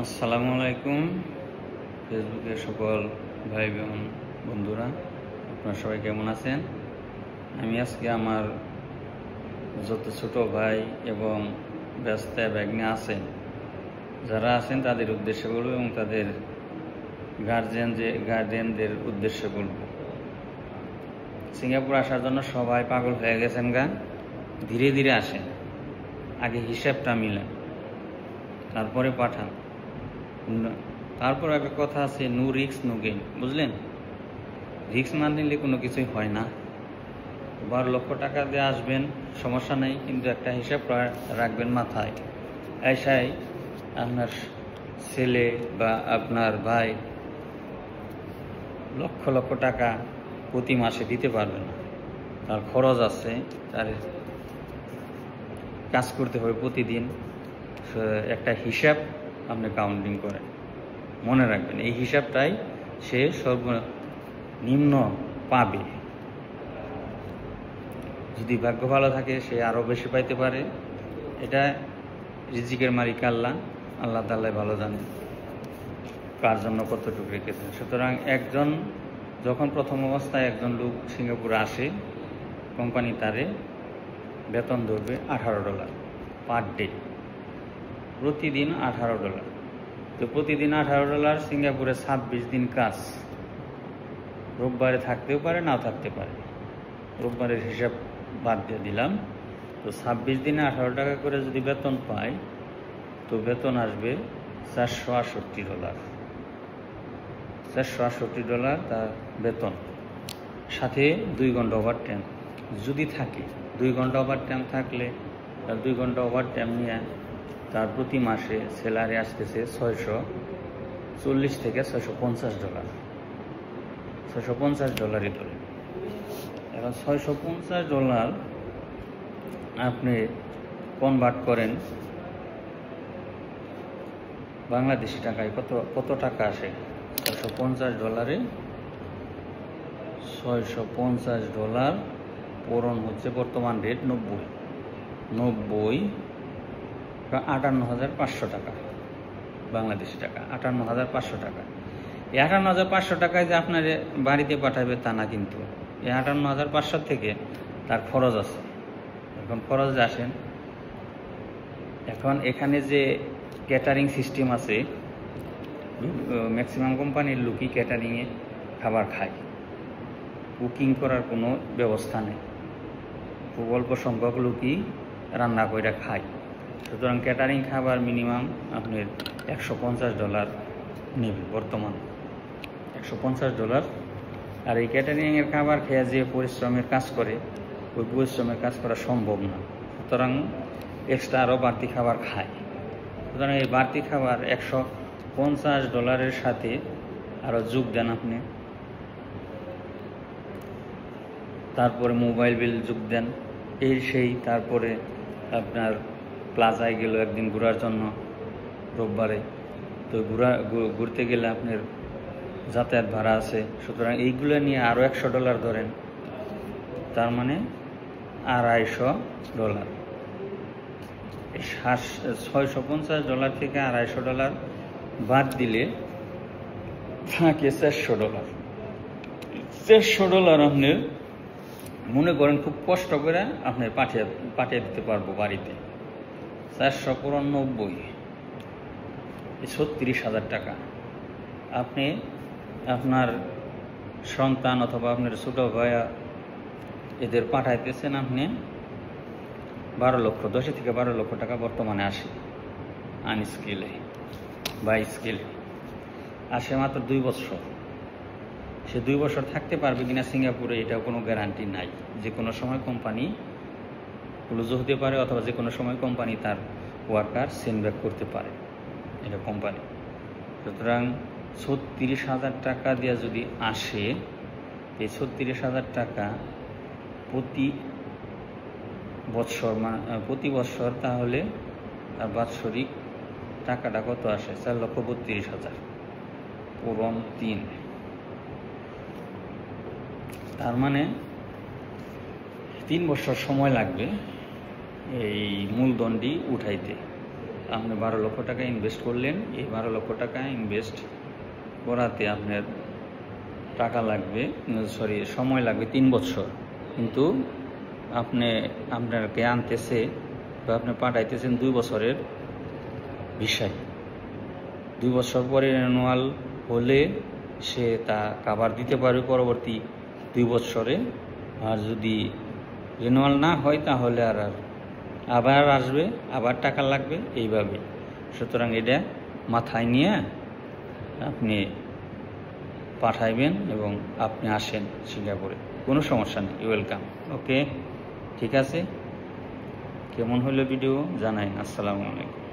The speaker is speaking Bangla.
আসসালামু আলাইকুম। ফেসবুকের সকল ভাই বোন বন্ধুরা, আপনারা সবাই কেমন আছেন? আমি আজকে আমার যত ছোট ভাই এবং ব্যস্ত ভাগ্নে আছেন, যারা আছেন তাদের উদ্দেশ্যে বলবো এবং তাদের গার্জিয়ানদের উদ্দেশ্যে বলবো। সিঙ্গাপুর আসার জন্য সবাই পাগল হয়ে গেছেন গা। ধীরে ধীরে আসেন, আগে হিসাবটা মিলান, তারপরে পাঠান। তারপর একটা কথা আছে, নো রিস্ক নো গেইন, বুঝলেন? রিস্ক না নিলে কোনো কিছুই হয় না। 12 লক্ষ টাকা দিয়ে আসবেন, সমস্যা নেই, কিন্তু একটা হিসাব রাখবেন মাথায়। এসাই আপনার ছেলে বা আপনার ভাই লক্ষ লক্ষ টাকা প্রতি মাসে দিতে পারবে না। তার খরচ আছে, তার কাজ করতে হবে প্রতিদিন। একটা হিসাব আপনি কাউন্টিং করেন, মনে রাখবেন এই হিসাবটাই সে সর্বনিম্ন পাবে। যদি ভাগ্য ভালো থাকে সে আরও বেশি পাইতে পারে। এটা রিজিকের মালিক আল্লাহ তাআলাই ভালো জানেন কার জন্য কতটুকু রেখেছেন। সুতরাং একজন যখন প্রথম অবস্থায় একজন লোক সিঙ্গাপুরে আসে, কোম্পানি তারে বেতন ধরবে $18 পার ডে, প্রতিদিন $18। তো প্রতিদিন $18, সিঙ্গাপুরে 26 দিন কাজ। রোববারে থাকতেও পারে, নাও থাকতে পারে, রোববারের হিসাব বাদ দিয়ে দিলাম। তো 26 দিনে $18 করে যদি বেতন পায়, তো বেতন আসবে $468। $468 তার বেতন, সাথে 2 ঘন্টা ওভার টাইম যদি থাকে। 2 ঘন্টা ওভার টাইম থাকলে, 2 ঘন্টা ওভার টাইম নিয়ে তার প্রতি মাসে স্যালারি আসতেছে $640 থেকে $650। $650 ধরে। এখন $650 আপনি কনভার্ট করেন বাংলাদেশি টাকায়, কত টাকা আসে? $650 $650 পূরণ হচ্ছে বর্তমান রেট 58,500 টাকা বাংলাদেশি টাকা। 58,500 টাকা। এই 58,500 টাকায় যে আপনার বাড়িতে পাঠাবে তা না, কিন্তু এই 58,500 থেকে তার খরচ আছে। এখন খরচে আসেন। এখন এখানে যে ক্যাটারিং সিস্টেম আছে, ম্যাক্সিমাম কোম্পানির লোকই ক্যাটারিংয়ে খাবার খায়, কুকিং করার কোনো ব্যবস্থা নেই। খুব অল্প সংখ্যক লোকই রান্না করে খায়। সুতরাং ক্যাটারিং খাবার মিনিমাম আপনার $150 নেবে বর্তমান, $150। আর এই ক্যাটারিংয়ের খাবার খেয়ে যে পরিশ্রমের কাজ করে, ওই পরিশ্রমের কাজ করা সম্ভব না। সুতরাং এক্সট্রা আরও বাড়তি খাবার খায়। সুতরাং এই বাড়তি খাবার $150 সাথে আরও যোগ দেন আপনি, তারপরে মোবাইল বিল যোগ দেন, তারপরে আপনার প্লাজায় গেল একদিন ঘোরার জন্য রোববারে, তো ঘুরতে গেলে আপনার যাতায়াত ভাড়া আছে। সুতরাং এইগুলো নিয়ে আরও $100 ধরেন, তার মানে $250। এই $650 থেকে $250 বাদ দিলে থাকে $400। $400 আপনি মনে করেন খুব কষ্ট করে আপনি পাঠিয়ে দিতে পারবো বাড়িতে। 499, 36,000 টাকা আপনি আপনার সন্তান অথবা আপনার ছোট ভাইয়া এদের পাঠাইতেছেন। আপনি 10 থেকে 12 লক্ষ টাকা বর্তমানে আসে আনস্কিলে বা স্কিলে। আসে মাত্র 2 বছর। সে 2 বছর থাকতে পারবে কিনা সিঙ্গাপুরে, এটাও কোনো গ্যারান্টি নাই। যে কোনো সময় কোম্পানি ক্লোজ হতে পারে, অথবা যে কোনো সময় কোম্পানি তার ওয়ার্কার সেন্ড ব্যাক করতে পারে, এটা কোম্পানি। সুতরাং 36,000 টাকা দিয়ে যদি আসে, এই 36,000 টাকা প্রতি বছর, তাহলে তার বাৎসরিক টাকাটা কত আসে? 4,32,000 পূরণ 3। তার মানে 3 বছর সময় লাগবে এই মূলধনটি উঠাইতে। আপনি 12 লক্ষ টাকা ইনভেস্ট করলেন, এই 12 লক্ষ টাকা ইনভেস্ট করাতে আপনার টাকা লাগবে, সময় লাগবে 3 বছর, কিন্তু আপনাকে আনতেছে বা আপনি পাঠাইতেছেন 2 বছরের বিষয়। 2 বছর পরে রিনিউয়াল হলে সে তা কাভার দিতে পারবে পরবর্তী 2 বছরে, আর যদি রিনিউয়াল না হয় তাহলে আবার আসবে, আবার টাকা লাগবে, এইভাবে। সুতরাং এটা মাথায় নিয়ে আপনি পাঠাইবেন এবং আপনি আসেন সিঙ্গাপুরে, কোনো সমস্যা নেই, ওয়েলকাম। ওকে, ঠিক আছে। কেমন হলো ভিডিও জানাই। আসসালামু আলাইকুম।